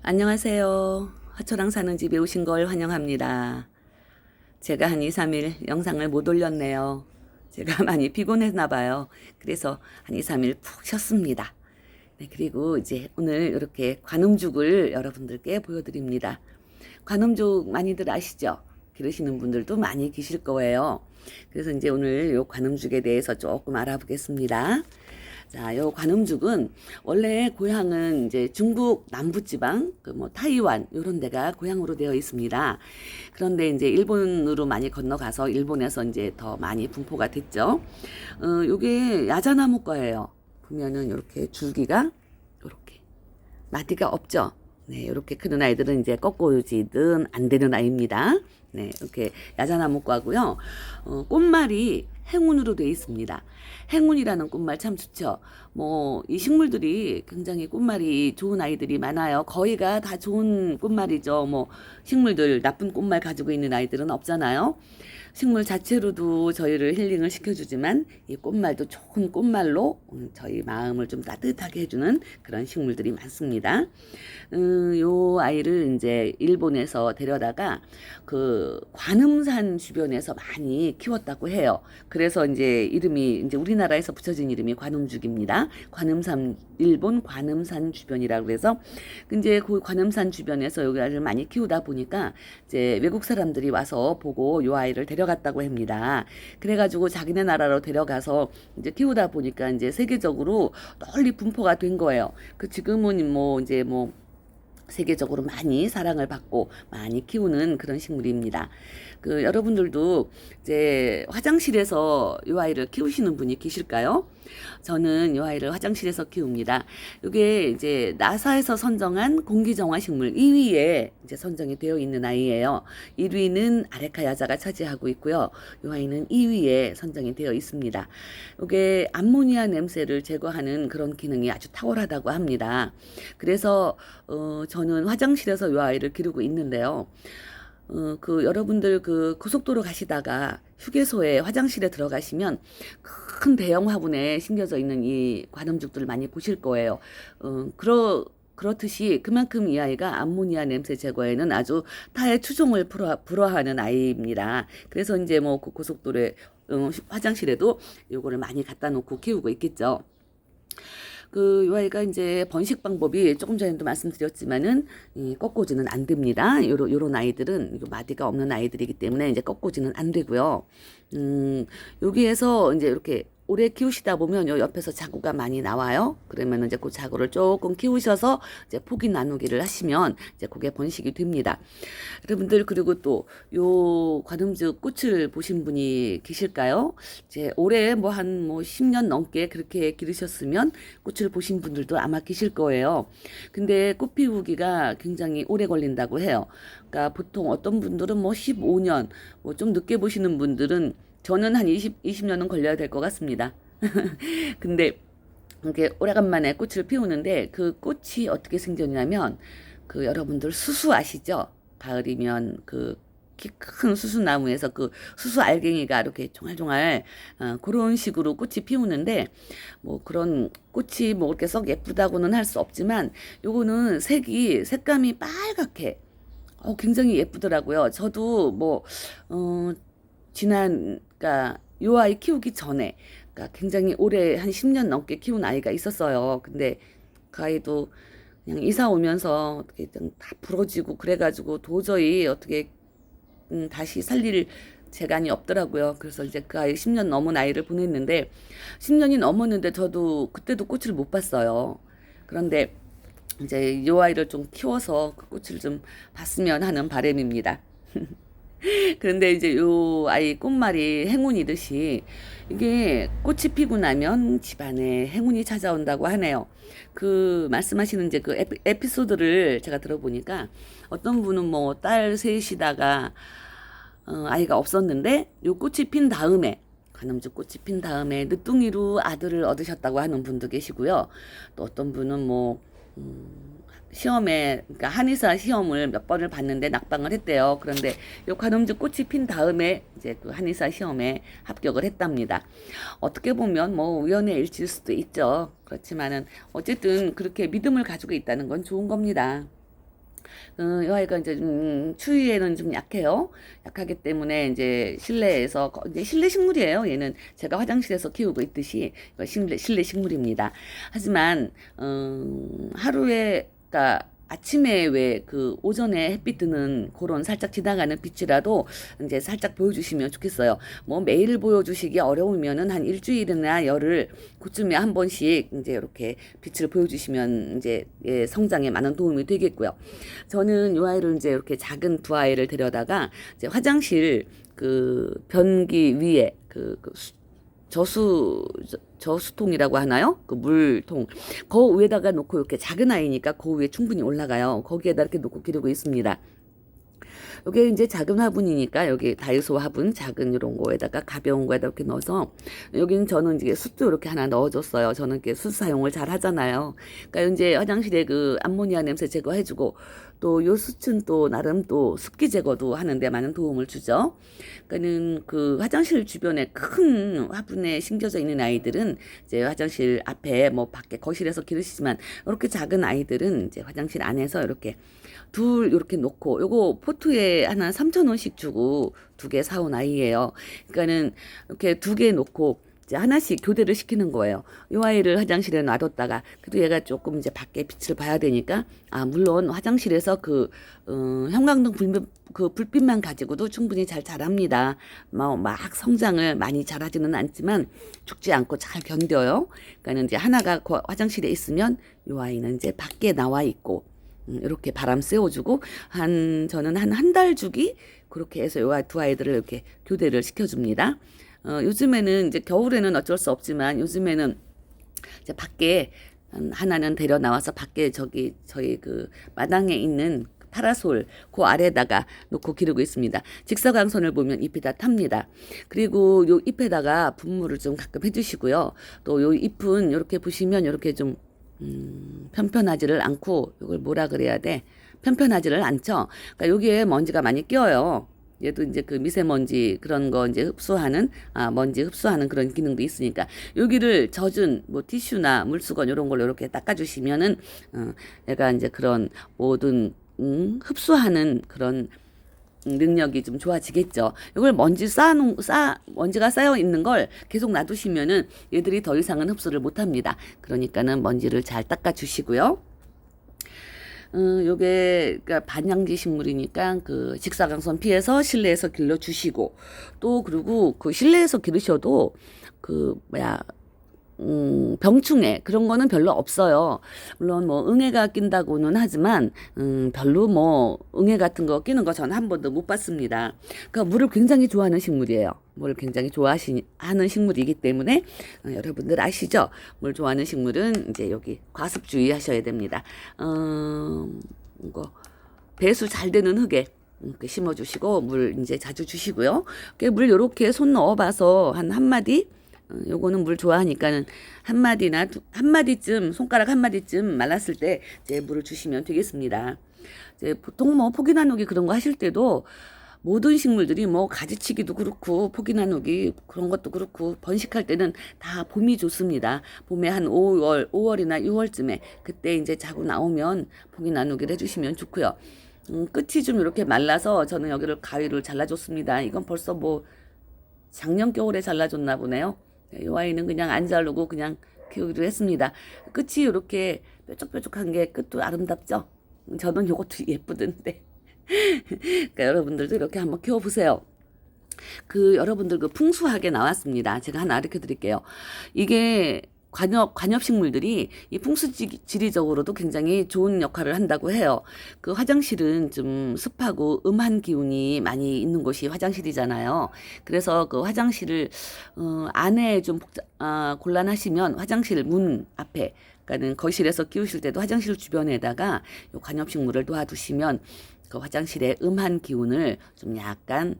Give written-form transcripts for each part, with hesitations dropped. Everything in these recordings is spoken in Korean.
안녕하세요. 화초랑 사는 집에 오신 걸 환영합니다. 제가 한 2, 3일 영상을 못 올렸네요. 제가 많이 피곤했나 봐요. 그래서 한 2, 3일 푹 쉬었습니다. 네, 그리고 이제 오늘 이렇게 관음죽을 여러분들께 보여드립니다. 관음죽 많이들 아시죠? 기르시는 분들도 많이 계실 거예요. 그래서 이제 오늘 요 관음죽에 대해서 조금 알아보겠습니다. 자, 요 관음죽은 원래 고향은 이제 중국 남부지방, 그 뭐 타이완 요런 데가 고향으로 되어 있습니다. 그런데 이제 일본으로 많이 건너가서 일본에서 이제 더 많이 분포가 됐죠. 요게 야자나무과예요. 보면은 이렇게 줄기가 이렇게 마디가 없죠. 네, 이렇게 크는 아이들은 이제 꺾어지든 안 되는 아이입니다. 네, 이렇게 야자나무과고요. 꽃말이 행운으로 되어 있습니다. 행운이라는 꽃말 참 좋죠. 뭐, 이 식물들이 굉장히 꽃말이 좋은 아이들이 많아요. 거의가 다 좋은 꽃말이죠. 뭐, 식물들 나쁜 꽃말 가지고 있는 아이들은 없잖아요. 식물 자체로도 저희를 힐링을 시켜주지만 이 꽃말도 좋은 꽃말로 저희 마음을 좀 따뜻하게 해주는 그런 식물들이 많습니다. 요 아이를 이제 일본에서 데려다가 그 관음산 주변에서 많이 키웠다고 해요. 그래서 이제 이름이 이제 우리나라에서 붙여진 이름이 관음죽입니다. 관음산 일본 관음산 주변이라고 해서 이제 그 관음산 주변에서 여기 아이를 많이 키우다 보니까 이제 외국 사람들이 와서 보고 요 아이를 데려갔다고 합니다. 그래가지고 자기네 나라로 데려가서 이제 키우다 보니까 이제 세계적으로 널리 분포가 된 거예요. 그 지금은 뭐 이제 뭐 세계적으로 많이 사랑을 받고 많이 키우는 그런 식물입니다. 그 여러분들도 이제 화장실에서 이 아이를 키우시는 분이 계실까요? 저는 이 아이를 화장실에서 키웁니다. 이게 이제 나사에서 선정한 공기정화 식물 2위에 이제 선정이 되어 있는 아이예요. 1위는 아레카야자가 차지하고 있고요. 이 아이는 2위에 선정이 되어 있습니다. 이게 암모니아 냄새를 제거하는 그런 기능이 아주 탁월하다고 합니다. 그래서 저는 화장실에서 이 아이를 기르고 있는데요. 그 여러분들 그 고속도로 가시다가 휴게소에 화장실에 들어가시면 큰 대형 화분에 심겨져 있는 이 관음죽들을 많이 보실 거예요. 그렇듯이 그만큼 이 아이가 암모니아 냄새 제거에는 아주 타의 추종을 불허하는 아이입니다. 그래서 이제 뭐 그 고속도로에 화장실에도 요거를 많이 갖다 놓고 키우고 있겠죠. 요 아이가 이제 번식 방법이 조금 전에도 말씀드렸지만은 꺾어지는 안 됩니다. 요런 아이들은 마디가 없는 아이들이기 때문에 이제 꺾어지는 안 되고요. 여기에서 이제 이렇게 오래 키우시다 보면 요 옆에서 자구가 많이 나와요. 그러면 이제 그 자구를 조금 키우셔서 이제 포기 나누기를 하시면 이제 그게 번식이 됩니다. 여러분들 그리고 또 요 관음죽 꽃을 보신 분이 계실까요? 이제 올해 뭐 한 뭐 10년 넘게 그렇게 기르셨으면 꽃을 보신 분들도 아마 계실 거예요. 근데 꽃 피우기가 굉장히 오래 걸린다고 해요. 그러니까 보통 어떤 분들은 뭐 15년, 뭐 좀 늦게 보시는 분들은 저는 한 20년은 걸려야 될 것 같습니다. 근데 이렇게 오래간만에 꽃을 피우는데 그 꽃이 어떻게 생겼냐면 그 여러분들 수수 아시죠? 가을이면 그 키 큰 수수나무에서 그 수수 알갱이가 이렇게 종알종알 그런 식으로 꽃이 피우는데 뭐 그런 꽃이 뭐 그렇게 썩 예쁘다고는 할 수 없지만 요거는 색감이 빨갛게 굉장히 예쁘더라고요. 저도 뭐 그러니까 요 아이 키우기 전에, 그러니까 굉장히 오래 한 10년 넘게 키운 아이가 있었어요. 근데 그 아이도 그냥 이사 오면서 어떻게 다 부러지고 그래가지고 도저히 어떻게 다시 살릴 재간이 없더라고요. 그래서 이제 그 아이 10년 넘은 아이를 보냈는데 10년이 넘었는데 저도 그때도 꽃을 못 봤어요. 그런데 이제 요 아이를 좀 키워서 그 꽃을 좀 봤으면 하는 바람입니다. 그런데 이제 요 아이 꽃말이 행운이듯이 이게 꽃이 피고 나면 집안에 행운이 찾아온다고 하네요. 그 말씀하시는 이제 그 에피소드를 제가 들어보니까 어떤 분은 뭐 딸 셋이다가 아이가 없었는데 요 꽃이 핀 다음에 관음죽 꽃이 핀 다음에 늦둥이로 아들을 얻으셨다고 하는 분도 계시고요. 또 어떤 분은 뭐 시험에, 그러니까 한의사 시험을 몇 번을 봤는데 낙방을 했대요. 그런데 요 관음죽 꽃이 핀 다음에 이제 그 한의사 시험에 합격을 했답니다. 어떻게 보면 뭐 우연의 일치일 수도 있죠. 그렇지만은 어쨌든 그렇게 믿음을 가지고 있다는 건 좋은 겁니다. 이 아이가 이제 추위에는 좀 약해요. 약하기 때문에 이제 실내에서 이제 실내 식물이에요. 얘는 제가 화장실에서 키우고 있듯이 이거 실내 식물입니다. 하지만 하루에 그러니까 아침에 왜 그 오전에 햇빛 드는 그런 살짝 지나가는 빛이라도 이제 살짝 보여주시면 좋겠어요. 뭐 매일 보여주시기 어려우면은 한 일주일이나 열흘 그쯤에 한 번씩 이제 이렇게 빛을 보여주시면 이제 예, 성장에 많은 도움이 되겠고요. 저는 이 아이를 이제 이렇게 작은 두 아이를 데려다가 이제 화장실 그 변기 위에 저수통이라고 하나요? 그 물통. 그 위에다가 놓고 이렇게 작은 아이니까 그 위에 충분히 올라가요. 거기에다 이렇게 놓고 기르고 있습니다. 요게 이제 작은 화분이니까 여기 다이소 화분 작은 이런 거에다가 가벼운 거에다 이렇게 넣어서 여기는 저는 이제 숯도 이렇게 하나 넣어줬어요. 저는 이렇게 숯 사용을 잘 하잖아요. 그러니까 이제 화장실에 그 암모니아 냄새 제거해주고 또 요 숯은 또 나름 또 습기 제거도 하는데 많은 도움을 주죠. 그러니까는 그 화장실 주변에 큰 화분에 심겨져 있는 아이들은 이제 화장실 앞에 뭐 밖에 거실에서 기르시지만 이렇게 작은 아이들은 이제 화장실 안에서 이렇게 둘 이렇게 놓고 요거 포트에 하나 3,000원씩 주고 두 개 사온 아이예요. 그러니까는 이렇게 두 개 놓고 이제 하나씩 교대를 시키는 거예요. 이 아이를 화장실에 놔뒀다가 그래도 얘가 조금 이제 밖에 빛을 봐야 되니까 물론 화장실에서 형광등 불빛만 가지고도 충분히 잘 자랍니다. 막 성장을 많이 잘하지는 않지만 죽지 않고 잘 견뎌요. 그러니까 이제 하나가 화장실에 있으면 이 아이는 이제 밖에 나와 있고 이렇게 바람 쐬어주고 저는 한 달 주기 그렇게 해서 요 두 아이들을 이렇게 교대를 시켜줍니다. 요즘에는 이제 겨울에는 어쩔 수 없지만 요즘에는 이제 밖에 하나는 데려 나와서 밖에 저희 그 마당에 있는 파라솔 그 아래다가 놓고 기르고 있습니다. 직사광선을 보면 잎이 다 탑니다. 그리고 요 잎에다가 분무를 좀 가끔 해주시고요. 또 요 잎은 이렇게 보시면 이렇게 좀 편편하지를 않고 이걸 뭐라 그래야 돼? 편편하지를 않죠. 그러니까 여기에 먼지가 많이 껴요. 얘도 이제 그 미세먼지 그런 거 이제 먼지 흡수하는 그런 기능도 있으니까 여기를 젖은 뭐 티슈나 물수건 이런 걸로 이렇게 닦아주시면은 얘가 이제 그런 모든 흡수하는 그런 능력이 좀 좋아지겠죠. 이걸 먼지가 쌓여 있는 걸 계속 놔두시면은 얘들이 더 이상은 흡수를 못 합니다. 그러니까는 먼지를 잘 닦아 주시고요. 요게, 그러니까 반양지 식물이니까 그 직사광선 피해서 실내에서 길러 주시고 또 그리고 그 실내에서 기르셔도 병충해 그런 거는 별로 없어요. 물론 뭐 응애가 낀다고는 하지만 별로 뭐 응애 같은 거 끼는 거 저는 한 번도 못 봤습니다. 그러니까 물을 굉장히 좋아하는 식물이에요. 물을 굉장히 좋아하는 식물이기 때문에 여러분들 아시죠? 물 좋아하는 식물은 이제 여기 과습 주의하셔야 됩니다. 배수 잘 되는 흙에 이렇게 심어주시고 물 이제 자주 주시고요. 물 요렇게 손 넣어봐서 한 마디 요거는 물 좋아하니까는 한 마디쯤 손가락 한 마디쯤 말랐을 때 이제 물을 주시면 되겠습니다. 이제 보통 뭐 포기 나누기 그런 거 하실 때도 모든 식물들이 뭐 가지치기도 그렇고 포기 나누기 그런 것도 그렇고 번식할 때는 다 봄이 좋습니다. 봄에 한 5월이나 6월쯤에 그때 이제 자고 나오면 포기 나누기를 해주시면 좋고요. 끝이 좀 이렇게 말라서 저는 여기를 가위를 잘라줬습니다. 이건 벌써 뭐 작년 겨울에 잘라줬나 보네요. 이 아이는 그냥 안 자르고 그냥 키우기로 했습니다. 끝이 이렇게 뾰족뾰족한 게 끝도 아름답죠? 저는 이것도 예쁘던데. 그러니까 여러분들도 이렇게 한번 키워보세요. 여러분들 풍수학에 나왔습니다. 제가 하나 가르쳐 드릴게요. 이게 관엽식물들이 이 풍수지리적으로도 굉장히 좋은 역할을 한다고 해요. 그 화장실은 좀 습하고 음한 기운이 많이 있는 곳이 화장실이잖아요. 그래서 그 화장실을 안에 좀 곤란하시면 화장실 문 앞에 그러니까는 거실에서 키우실 때도 화장실 주변에다가 요 관엽식물을 놓아두시면 그 화장실의 음한 기운을 좀 약간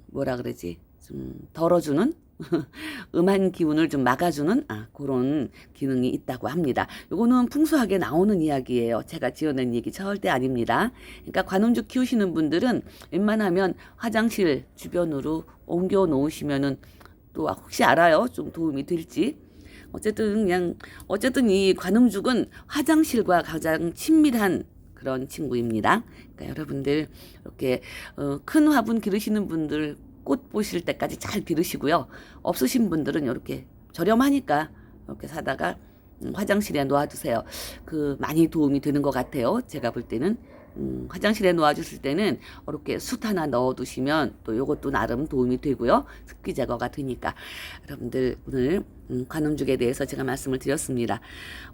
뭐라 그러지? 좀 덜어주는 음한 기운을 좀 막아주는 그런 기능이 있다고 합니다. 요거는 풍수학에 나오는 이야기예요. 제가 지어낸 얘기 절대 아닙니다. 그러니까 관음주 키우시는 분들은 웬만하면 화장실 주변으로 옮겨 놓으시면은 또 혹시 알아요? 좀 도움이 될지. 어쨌든 이 관음죽은 화장실과 가장 친밀한 그런 친구입니다. 그러니까 여러분들 이렇게 큰 화분 기르시는 분들 꽃 보실 때까지 잘 기르시고요. 없으신 분들은 이렇게 저렴하니까 이렇게 사다가 화장실에 놓아두세요. 많이 도움이 되는 것 같아요. 제가 볼 때는 화장실에 놓아주실 때는 이렇게 숯 하나 넣어두시면 또 이것도 나름 도움이 되고요. 습기 제거가 되니까 여러분들 오늘 관음죽에 대해서 제가 말씀을 드렸습니다.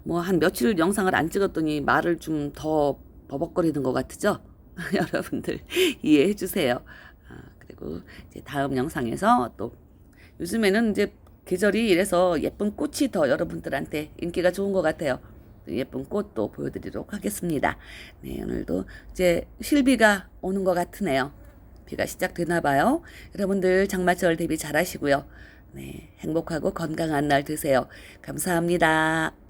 뭐 한 며칠 영상을 안 찍었더니 말을 좀 더 버벅거리는 것 같죠? 여러분들 이해해 주세요. 그리고 이제 다음 영상에서 또 요즘에는 이제 계절이 이래서 예쁜 꽃이 더 여러분들한테 인기가 좋은 것 같아요. 예쁜 꽃도 보여드리도록 하겠습니다. 네, 오늘도 이제 실비가 오는 것 같으네요. 비가 시작되나 봐요. 여러분들 장마철 대비 잘 하시고요. 네, 행복하고 건강한 날 되세요. 감사합니다.